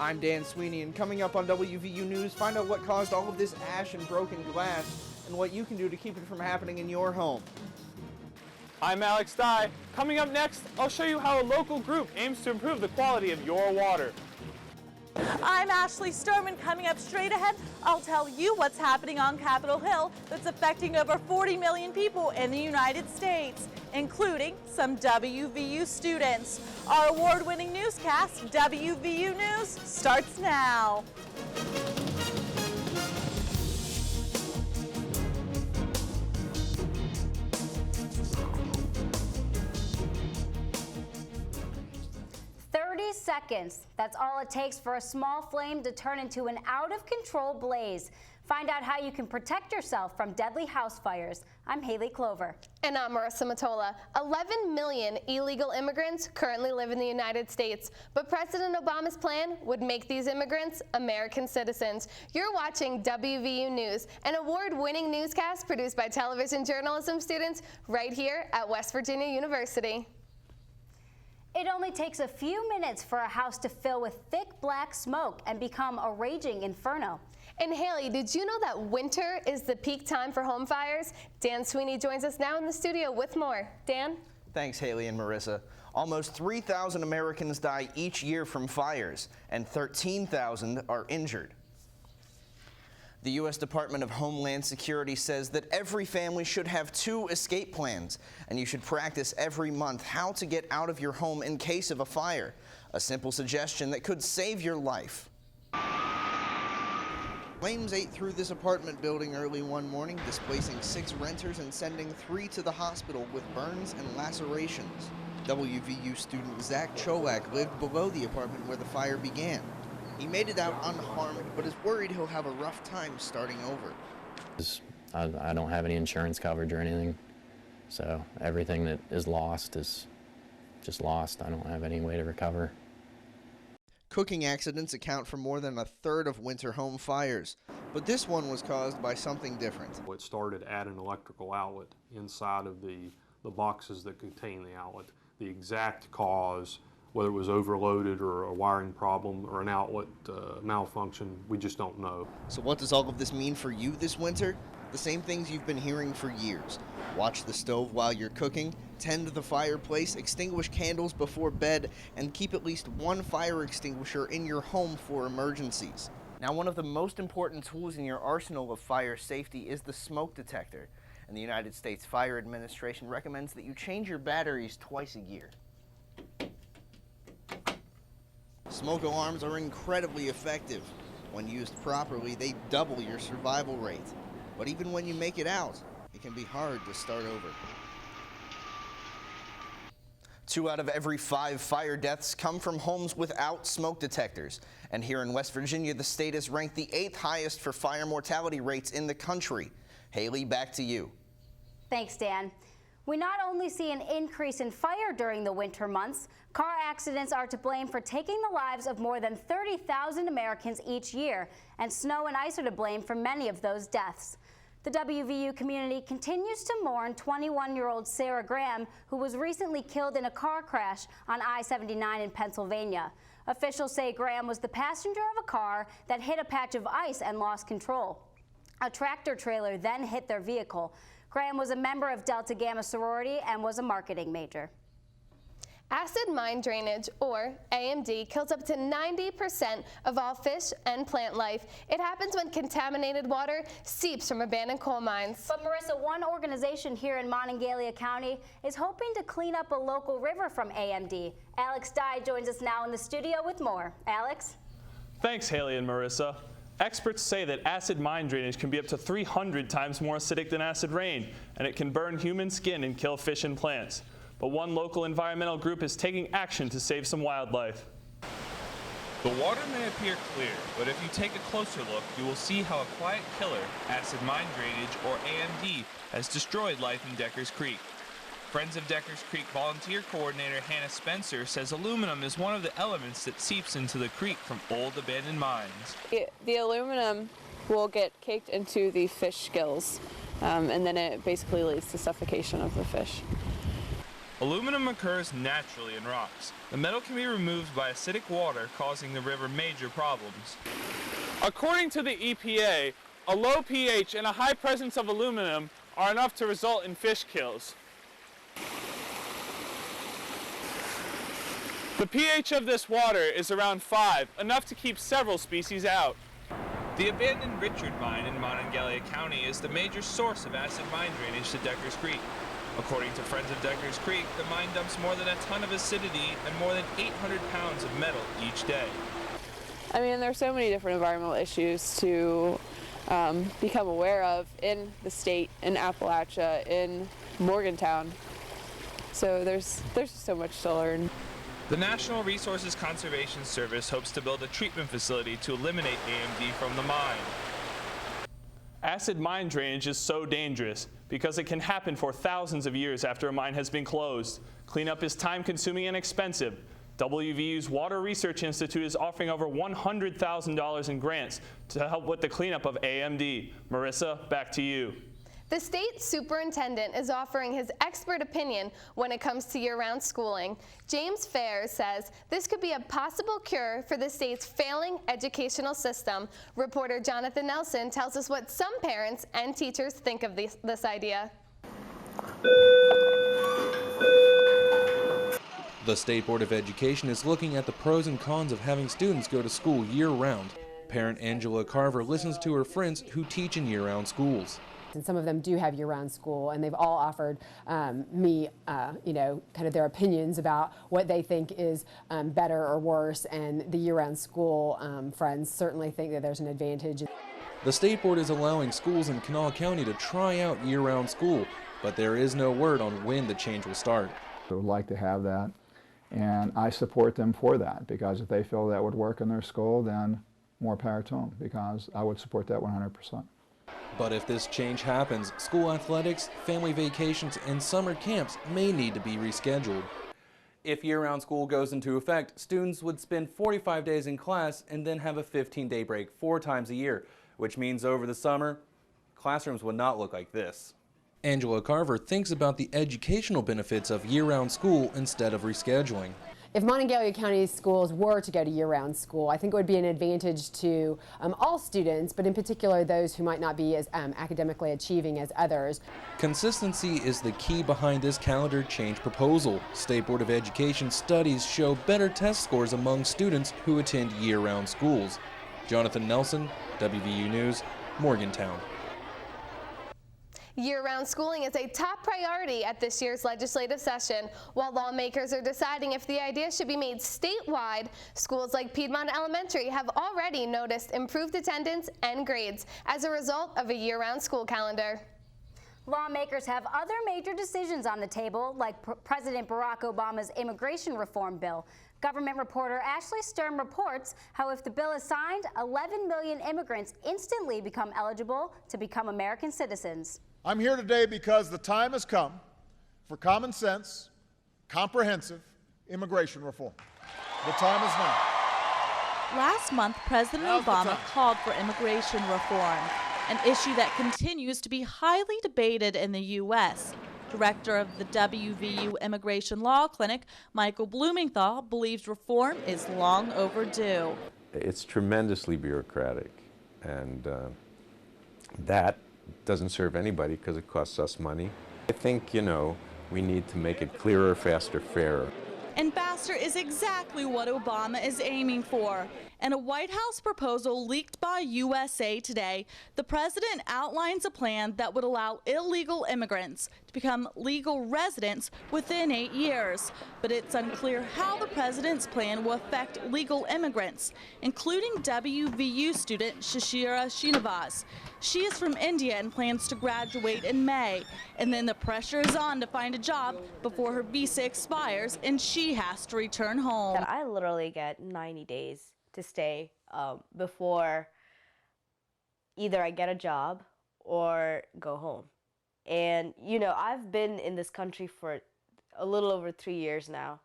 I'm Dan Sweeney, and coming up on WVU News, find out what caused all of this ash and broken glass and what you can do to keep it from happening in your home. I'm Alex Dye. Coming up next, I'll show you how a local group aims to improve the quality of your water. I'm Ashley Sturman. Coming up straight ahead, I'll tell you what's happening on Capitol Hill that's affecting over 40 million people in the United States, including some WVU students. Our award-winning newscast, WVU News, starts now. Seconds. That's all it takes for a small flame to turn into an out-of-control blaze. Find out how you can protect yourself from deadly house fires. I'm Haley Clover. And I'm Marissa Matola. 11 million illegal immigrants currently live in the United States, but President Obama's plan would make these immigrants American citizens. You're watching WVU News, an award-winning newscast produced by television journalism students right here at West Virginia University. It only takes a few minutes for a house to fill with thick black smoke and become a raging inferno. And Haley, did you know that winter is the peak time for home fires? Dan Sweeney joins us now in the studio with more. Dan? Thanks, Haley and Marissa. Almost 3,000 Americans die each year from fires, and 13,000 are injured. The U.S. Department of Homeland Security says that every family should have 2 escape plans, and you should practice every month how to get out of your home in case of a fire. A simple suggestion that could save your life. Flames ate through this apartment building early one morning, displacing 6 renters and sending 3 to the hospital with burns and lacerations. WVU student Zach Cholak lived below the apartment where the fire began. He made it out unharmed, but is worried he'll have a rough time starting over. I don't have any insurance coverage or anything, so everything that is lost is just lost. I don't have any way to recover. Cooking accidents account for more than 1/3 of winter home fires, but this one was caused by something different. It started at an electrical outlet inside of the boxes that contain the outlet. The exact cause, whether it was overloaded or a wiring problem or an outlet malfunction, we just don't know. So what does all of this mean for you this winter? The same things you've been hearing for years. Watch the stove while you're cooking, tend the fireplace, extinguish candles before bed, and keep at least 1 fire extinguisher in your home for emergencies. Now, one of the most important tools in your arsenal of fire safety is the smoke detector. And the United States Fire Administration recommends that you change your batteries twice a year. Smoke alarms are incredibly effective. When used properly, they double your survival rate. But even when you make it out, it can be hard to start over. 2 out of every 5 fire deaths come from homes without smoke detectors. And here in West Virginia, the state is ranked the 8th highest for fire mortality rates in the country. Haley, back to you. Thanks, Dan. We not only see an increase in fire during the winter months, car accidents are to blame for taking the lives of more than 30,000 Americans each year, and snow and ice are to blame for many of those deaths. The WVU community continues to mourn 21-year-old Sarah Graham, who was recently killed in a car crash on I-79 in Pennsylvania. Officials say Graham was the passenger of a car that hit a patch of ice and lost control. A tractor trailer then hit their vehicle. Graham was a member of Delta Gamma sorority and was a marketing major. Acid mine drainage, or AMD, kills up to 90% of all fish and plant life. It happens when contaminated water seeps from abandoned coal mines. But Marissa, one organization here in Monongalia County is hoping to clean up a local river from AMD. Alex Dye joins us now in the studio with more. Alex? Thanks, Haley and Marissa. Experts say that acid mine drainage can be up to 300 times more acidic than acid rain, and it can burn human skin and kill fish and plants. But one local environmental group is taking action to save some wildlife. The water may appear clear, but if you take a closer look, you will see how a quiet killer, acid mine drainage, or AMD, has destroyed life in Deckers Creek. Friends of Deckers Creek volunteer coordinator Hannah Spencer says aluminum is one of the elements that seeps into the creek from old abandoned mines. The aluminum will get caked into the fish gills, and then it basically leads to suffocation of the fish. Aluminum occurs naturally in rocks. The metal can be removed by acidic water, causing the river major problems. According to the EPA, a low pH and a high presence of aluminum are enough to result in fish kills. The pH of this water is around 5, enough to keep several species out. The abandoned Richard Mine in Monongalia County is the major source of acid mine drainage to Deckers Creek. According to Friends of Deckers Creek, the mine dumps more than a ton of acidity and more than 800 pounds of metal each day. I mean, there's so many different environmental issues to become aware of in the state, in Appalachia, in Morgantown. So there's just so much to learn. The National Resources Conservation Service hopes to build a treatment facility to eliminate AMD from the mine. Acid mine drainage is so dangerous because it can happen for thousands of years after a mine has been closed. Cleanup is time-consuming and expensive. WVU's Water Research Institute is offering over $100,000 in grants to help with the cleanup of AMD. Marissa, back to you. The state superintendent is offering his expert opinion when it comes to year-round schooling. James Fair says this could be a possible cure for the state's failing educational system. Reporter Jonathan Nelson tells us what some parents and teachers think of this idea. The State Board of Education is looking at the pros and cons of having students go to school year-round. Parent Angela Carver listens to her friends who teach in year-round schools. And some of them do have year-round school, and they've all offered me, kind of their opinions about what they think is better or worse. And the year-round school friends certainly think that there's an advantage. The State Board is allowing schools in Kanawha County to try out year-round school, but there is no word on when the change will start. I would like to have that, and I support them for that, because if they feel that would work in their school, then more power to them, because I would support that 100%. But if this change happens, school athletics, family vacations, and summer camps may need to be rescheduled. If year-round school goes into effect, students would spend 45 days in class and then have a 15-day break 4 times a year, which means over the summer, classrooms would not look like this. Angela Carver thinks about the educational benefits of year-round school instead of rescheduling. If Monongalia County schools were to go to year-round school, I think it would be an advantage to all students, but in particular those who might not be as academically achieving as others. Consistency is the key behind this calendar change proposal. State Board of Education studies show better test scores among students who attend year-round schools. Jonathan Nelson, WVU News, Morgantown. Year-round schooling is a top priority at this year's legislative session. While lawmakers are deciding if the idea should be made statewide, schools like Piedmont Elementary have already noticed improved attendance and grades as a result of a year-round school calendar. Lawmakers have other major decisions on the table, like President Barack Obama's immigration reform bill. Government reporter Ashley Stern reports how if the bill is signed, 11 million immigrants instantly become eligible to become American citizens. I'm here today because the time has come for common sense, comprehensive immigration reform. The time is now. Last month, President Obama called for immigration reform, an issue that continues to be highly debated in the U.S. Director of the WVU Immigration Law Clinic, Michael Blumenthal, believes reform is long overdue. It's tremendously bureaucratic, and that doesn't serve anybody because it costs us money. I think, we need to make it clearer, faster, fairer. And faster is exactly what Obama is aiming for. In a White House proposal leaked by USA Today, the president outlines a plan that would allow illegal immigrants to become legal residents within 8 years. But it's unclear how the president's plan will affect legal immigrants, including WVU student Shashira Srinivas. She is from India and plans to graduate in May, and then the pressure is on to find a job before her visa expires and she has to return home. I literally get 90 days to stay before either I get a job or go home. And, I've been in this country for a little over 3 years now.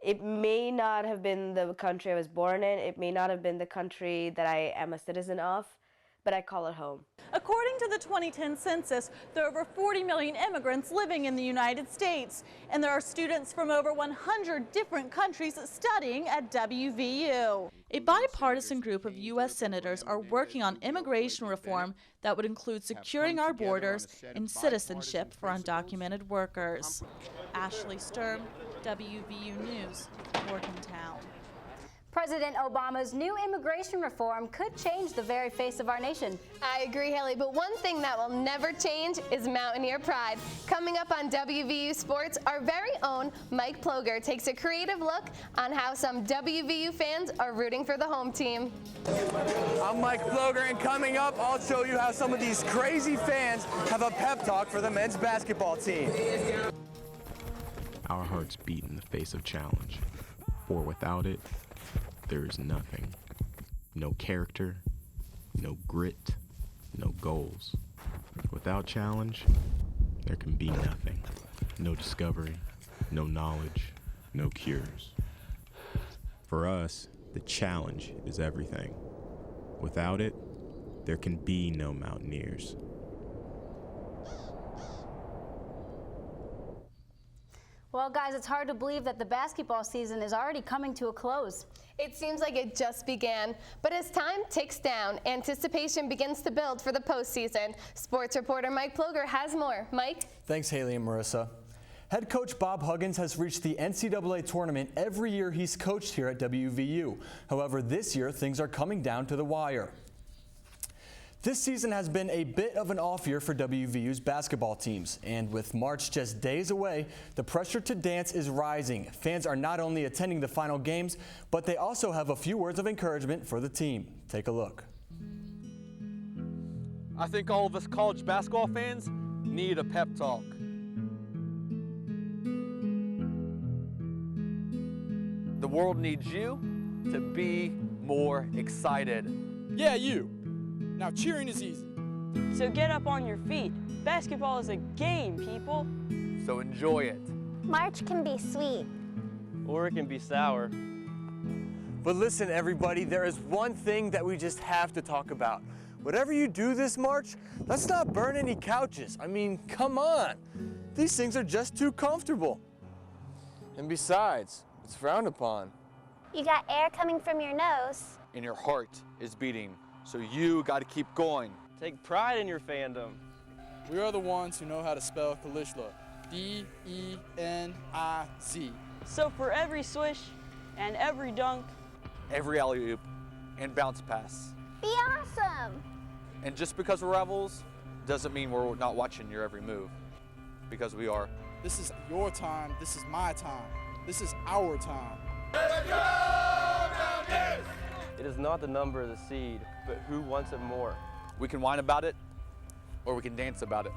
It may not have been the country I was born in. It may not have been the country that I am a citizen of. but I call it home. According to the 2010 census, there are over 40 million immigrants living in the United States, and there are students from over 100 different countries studying at WVU. A bipartisan group of U.S. senators are working on immigration reform that would include securing our borders and citizenship for undocumented workers. Ashley Sturm, WVU News, Morgantown. President Obama's new immigration reform could change the very face of our nation. I agree, Haley, but one thing that will never change is Mountaineer pride. Coming up on WVU Sports, our very own Mike Ploger takes a creative look on how some WVU fans are rooting for the home team. I'm Mike Ploger, and coming up, I'll show you how some of these crazy fans have a pep talk for the men's basketball team. Our hearts beat in the face of challenge, for without it, there is nothing. No character, no grit, no goals. Without challenge, there can be nothing. No discovery, no knowledge, no cures. For us, the challenge is everything. Without it, there can be no Mountaineers. Well, guys, it's hard to believe that the basketball season is already coming to a close. It seems like it just began, but as time ticks down, anticipation begins to build for the postseason. Sports reporter Mike Ploger has more. Mike? Thanks, Haley and Marissa. Head coach Bob Huggins has reached the NCAA tournament every year he's coached here at WVU. However, this year, things are coming down to the wire. This season has been a bit of an off year for WVU's basketball teams, and with March just days away, the pressure to dance is rising. Fans are not only attending the final games, but they also have a few words of encouragement for the team. Take a look. I think all of us college basketball fans need a pep talk. The world needs you to be more excited. Yeah, you. Now cheering is easy. So get up on your feet. Basketball is a game, people. So enjoy it. March can be sweet. Or it can be sour. But listen, everybody, there is one thing that we just have to talk about. Whatever you do this March, let's not burn any couches. I mean, come on. These things are just too comfortable. And besides, it's frowned upon. You got air coming from your nose. And your heart is beating. So you got to keep going. Take pride in your fandom. We are the ones who know how to spell Kalishla. D-E-N-I-Z. So for every swish and every dunk, every alley-oop and bounce pass. Be awesome. And just because we're rivals doesn't mean we're not watching your every move. Because we are. This is your time. This is my time. This is our time. Let's go, Mountaineers! It is not the number of the seed, but who wants it more. We can whine about it, or we can dance about it.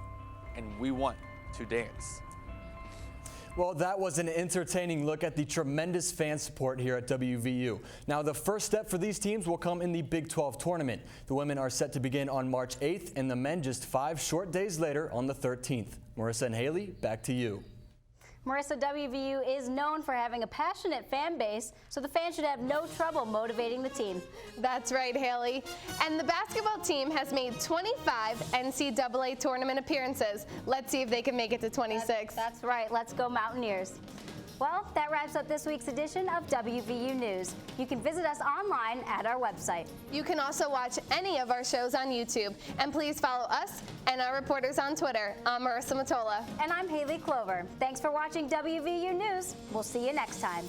And we want to dance. Well, that was an entertaining look at the tremendous fan support here at WVU. Now, the first step for these teams will come in the Big 12 tournament. The women are set to begin on March 8th, and the men just 5 short days later on the 13th. Marissa and Haley, back to you. Marissa, WVU is known for having a passionate fan base, so the fans should have no trouble motivating the team. That's right, Haley. And the basketball team has made 25 NCAA tournament appearances. Let's see if they can make it to 26. That's right. Let's go Mountaineers. Well, that wraps up this week's edition of WVU News. You can visit us online at our website. You can also watch any of our shows on YouTube. And please follow us and our reporters on Twitter. I'm Marissa Matola. And I'm Haley Clover. Thanks for watching WVU News. We'll see you next time.